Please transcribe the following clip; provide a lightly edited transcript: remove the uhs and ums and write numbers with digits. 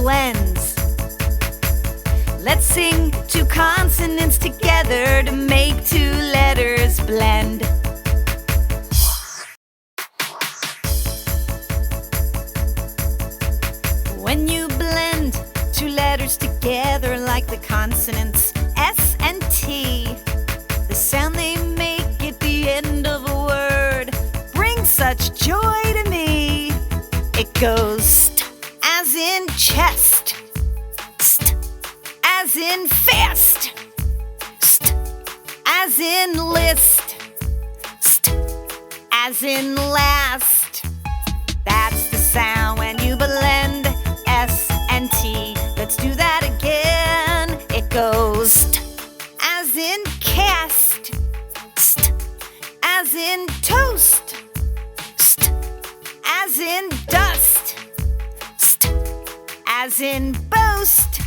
blends. Let's sing two consonants together to make two letters blend. When you blend two letters together like the consonants S and T, the sound they make at the end of a word brings such joy to me. It goes st, as in chest, st, as in fast, st, as in list, st, as in last. That's the sound when you blend S and T. Let's do that again. It goes st, as in cast, st, as in toast, st, as in dust, st, as in boast.